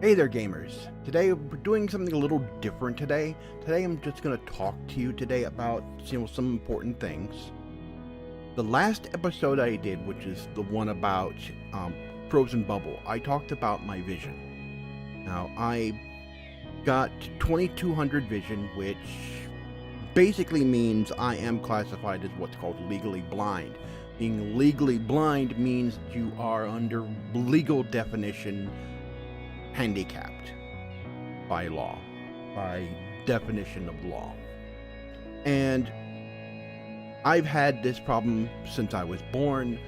Hey there, gamers. Today we're doing something a little different today. Today I'm just going to talk to you today about some important things. The last episode I did, which is the one about Frozen Bubble, I talked about my vision. Now, I got 2200 vision, which basically means I am classified as what's called legally blind. Being legally blind means you are under legal definition handicapped by law, by definition of law. And I've had this problem since I was born.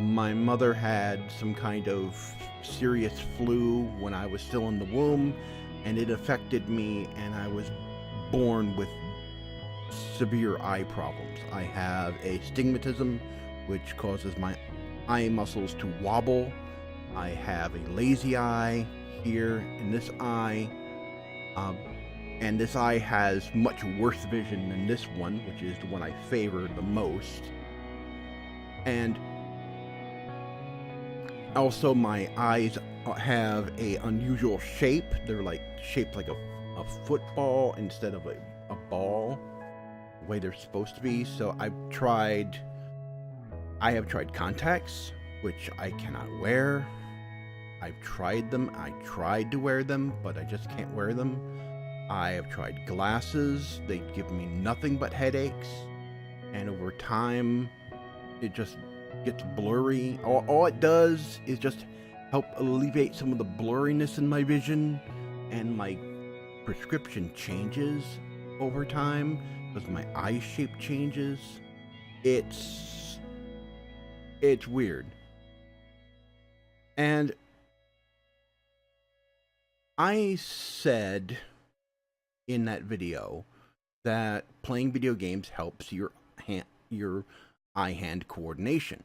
My mother had some kind of serious flu when I was still in the womb, and it affected me, and I was born with severe eye problems. I have astigmatism, which causes my eye muscles to wobble. I have a lazy eye here in this eye, and this eye has much worse vision than this one, which is the one I favor the most. And also my eyes have a unusual shape. They're like shaped like a football instead of a ball, the way they're supposed to be. So I have tried contacts, which I cannot wear. I've tried them. I tried to wear them, but I just can't wear them. I have tried glasses. They give me nothing but headaches. And over time, it just gets blurry. All it does is just help alleviate some of the blurriness in my vision. And my prescription changes over time because my eye shape changes. It's weird. And I said in that video that playing video games helps your eye-hand coordination.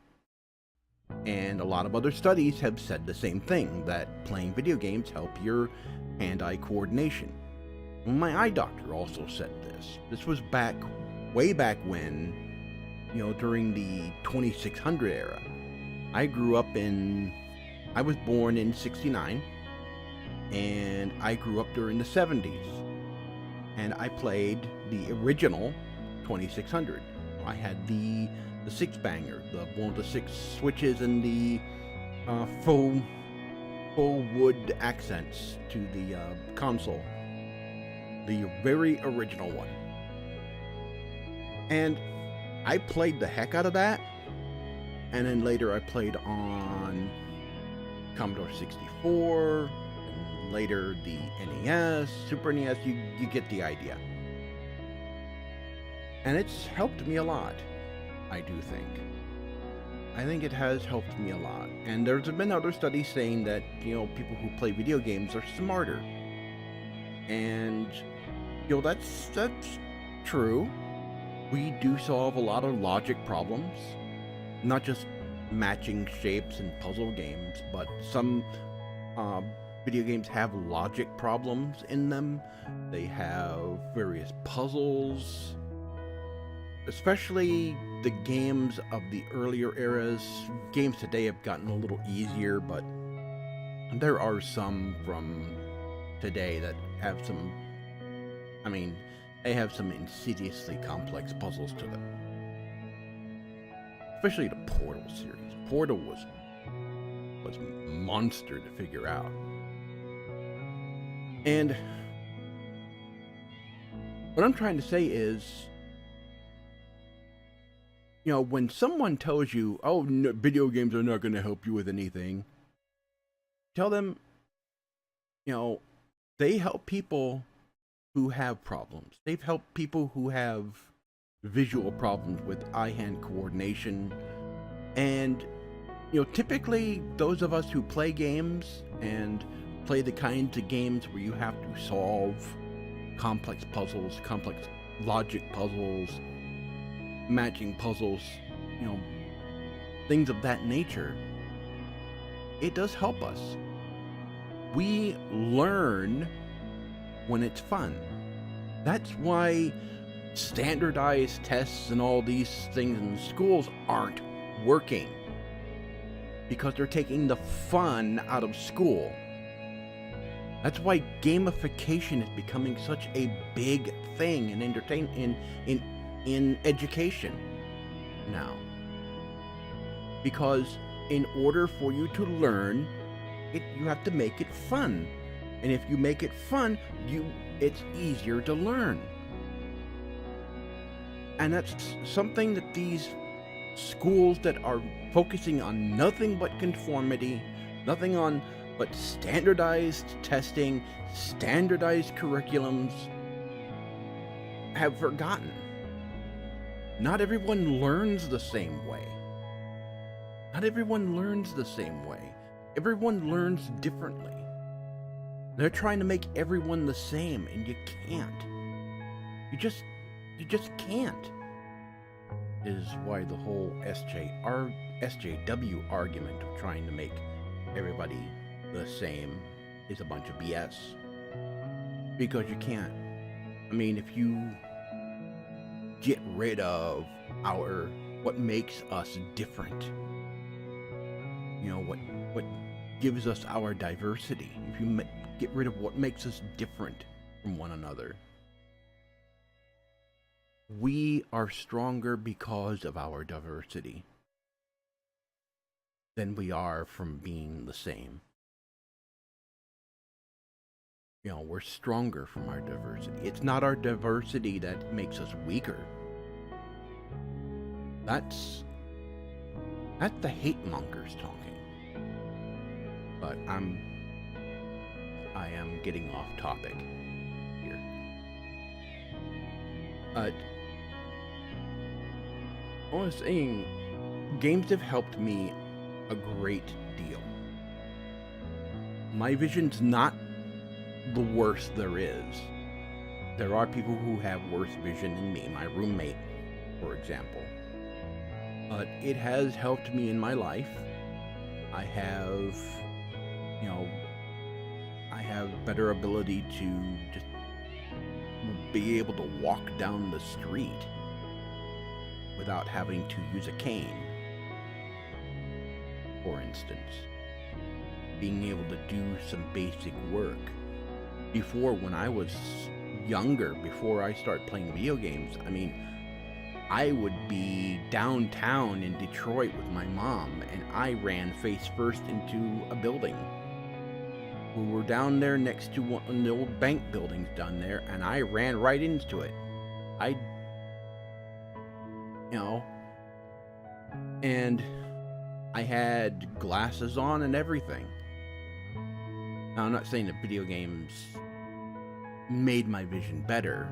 And a lot of other studies have said the same thing, that playing video games help your hand-eye coordination. My eye doctor also said this. This was way back when, during the 2600 era. I was born in 69. And I grew up during the 70s, and I played the original 2600. I had the six banger, one of the 6 switches and the faux wood accents to the console, the very original one. And I played the heck out of that, and then later I played on Commodore 64. Later the NES, Super NES, you get the idea. And it's helped me a lot, I do think. I think it has helped me a lot. And there's been other studies saying that, people who play video games are smarter. And, that's true. We do solve a lot of logic problems. Not just matching shapes and puzzle games, but some video games have logic problems in them. They have various puzzles. Especially the games of the earlier eras. Games today have gotten a little easier, but there are some from today that have they have some insidiously complex puzzles to them. Especially the Portal series. Portal was a monster to figure out. And what I'm trying to say is, when someone tells you, oh, no, video games are not going to help you with anything, tell them, they help people who have problems. They've helped people who have visual problems with eye-hand coordination. And, typically those of us who play games and play the kinds of games where you have to solve complex puzzles, complex logic puzzles, matching puzzles, things of that nature, it does help us. We learn when it's fun. That's why standardized tests and all these things in schools aren't working, because they're taking the fun out of school. That's why gamification is becoming such a big thing in education now. Because in order for you to learn, you have to make it fun. And if you make it fun, it's easier to learn. And that's something that these schools that are focusing on nothing but conformity, nothing on but standardized testing, standardized curriculums, have forgotten. Not everyone learns the same way. Not everyone learns the same way. Everyone learns differently. They're trying to make everyone the same, and you can't. You just can't. Is why the whole SJW argument of trying to make everybody the same is a bunch of BS. Because you can't. I mean, if you get rid of what makes us different, what gives us our diversity, if you get rid of what makes us different from one another, we are stronger because of our diversity than we are from being the same. We're stronger from our diversity. It's not our diversity that makes us weaker. That's the hate mongers talking. But I am getting off topic here. I was saying, games have helped me a great deal. My vision's not the worst there is. There are people who have worse vision than me, my roommate, for example. But it has helped me in my life. I have better ability to just be able to walk down the street without having to use a cane, for instance. Being able to do some basic work. Before, when I was younger, before I started playing video games, I would be downtown in Detroit with my mom, and I ran face first into a building. We were down there next to one of the old bank buildings down there, and I ran right into it. And I had glasses on and everything. Now, I'm not saying that video games made my vision better.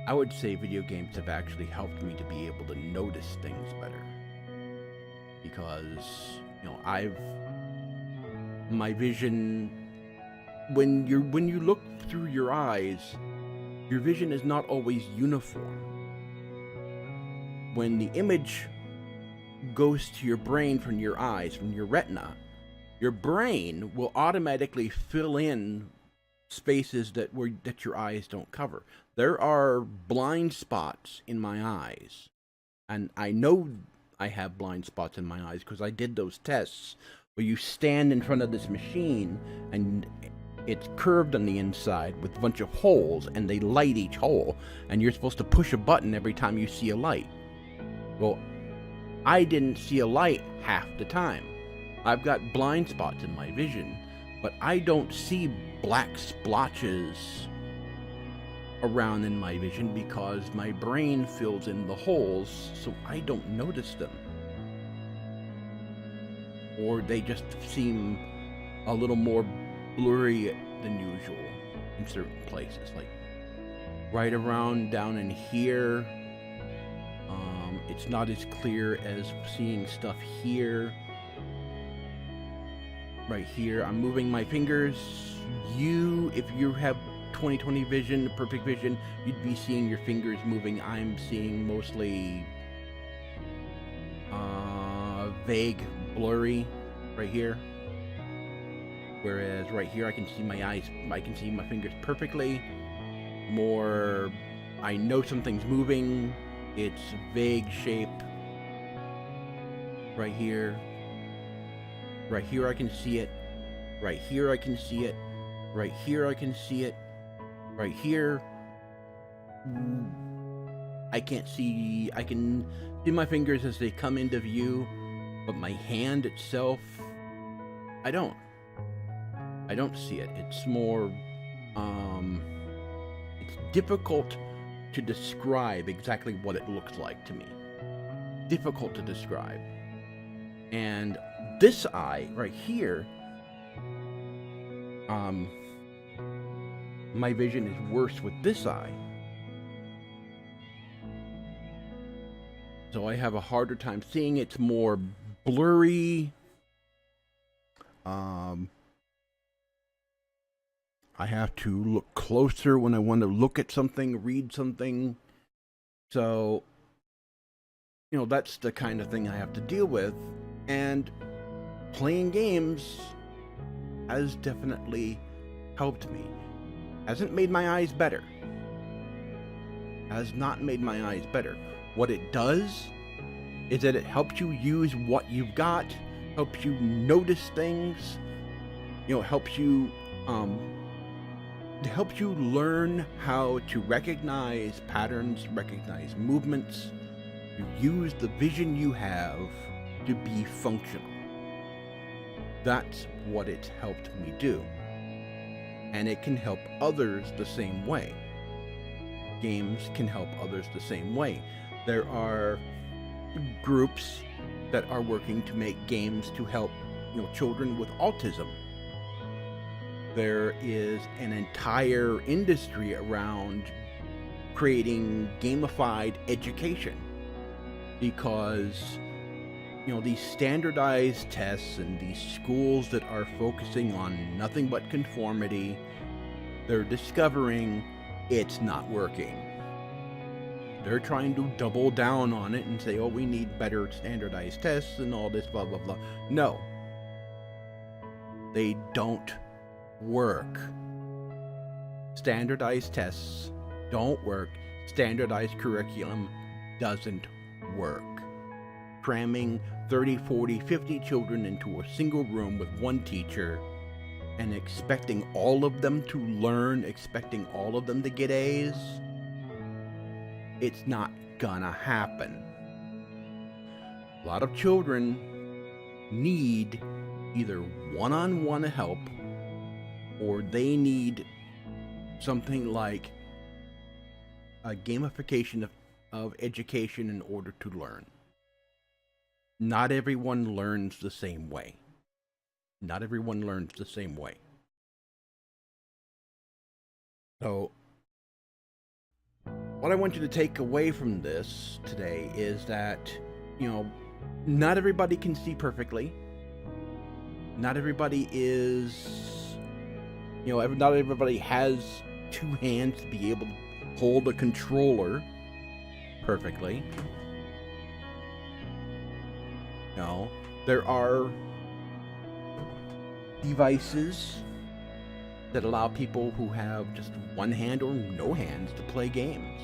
I would say video games have actually helped me to be able to notice things better. Because, my vision, when you look through your eyes, your vision is not always uniform. When the image goes to your brain from your eyes, from your retina, your brain will automatically fill in spaces that your eyes don't cover. There are blind spots in my eyes, and I know I have blind spots in my eyes because I did those tests where you stand in front of this machine and it's curved on the inside with a bunch of holes, and they light each hole, and you're supposed to push a button every time you see a light. Well, I didn't see a light half the time. I've got blind spots in my vision, but I don't see black splotches around in my vision because my brain fills in the holes, so I don't notice them. Or they just seem a little more blurry than usual in certain places, like right around down in here. It's not as clear as seeing stuff here. Right here, I'm moving my fingers. If you have 20/20 vision, perfect vision, you'd be seeing your fingers moving. I'm seeing mostly vague, blurry right here. Whereas right here, I can see my eyes, I can see my fingers perfectly. More, I know something's moving. It's vague shape. Right here. Right here I can see it. Right here I can see it. Right here I can see it. Right here, I can't see. I can see my fingers as they come into view, but my hand itself, I don't see it. It's more, it's difficult to describe exactly what it looks like to me. Difficult to describe. And this eye right here, my vision is worse with this eye. So I have a harder time seeing. It's more blurry. I have to look closer when I want to look at something, read something. So, that's the kind of thing I have to deal with. And playing games has definitely helped me. Hasn't made my eyes better. Has not made my eyes better. What it does is that it helps you use what you've got, helps you notice things, helps you learn how to recognize patterns, recognize movements, to use the vision you have to be functional. That's what it's helped me do. And it can help others the same way. Games can help others the same way. There are groups that are working to make games to help, children with autism. There is an entire industry around creating gamified education because, these standardized tests and these schools that are focusing on nothing but conformity, they're discovering it's not working. They're trying to double down on it and say, oh, we need better standardized tests and all this, blah, blah, blah. No. They don't work. Standardized tests don't work. Standardized curriculum doesn't work. Cramming 30, 40, 50 children into a single room with one teacher and expecting all of them to learn, expecting all of them to get A's, it's not gonna happen. A lot of children need either one-on-one help or they need something like a gamification of education in order to learn. Not everyone learns the same way. Not everyone learns the same way. So, what I want you to take away from this today is that, not everybody can see perfectly. Not everybody is, not everybody has two hands to be able to hold a controller perfectly. There are devices that allow people who have just one hand or no hands to play games.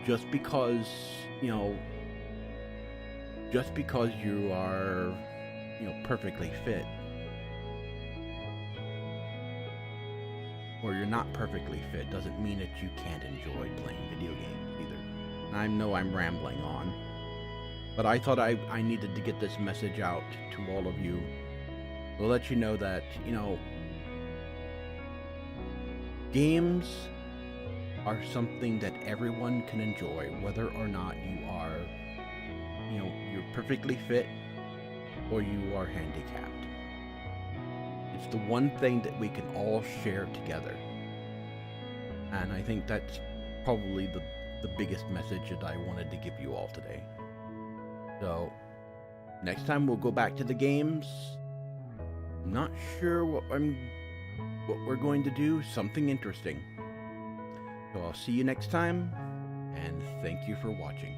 Just because you are, perfectly fit, or you're not perfectly fit, doesn't mean that you can't enjoy playing video games either. And I know I'm rambling on, but I thought I needed to get this message out to all of you to let you know that, games are something that everyone can enjoy, whether or not you are, you're perfectly fit or you are handicapped. It's the one thing that we can all share together. And I think that's probably the biggest message that I wanted to give you all today. So, next time we'll go back to the games. I'm not sure what we're going to do. Something interesting. So I'll see you next time, and thank you for watching.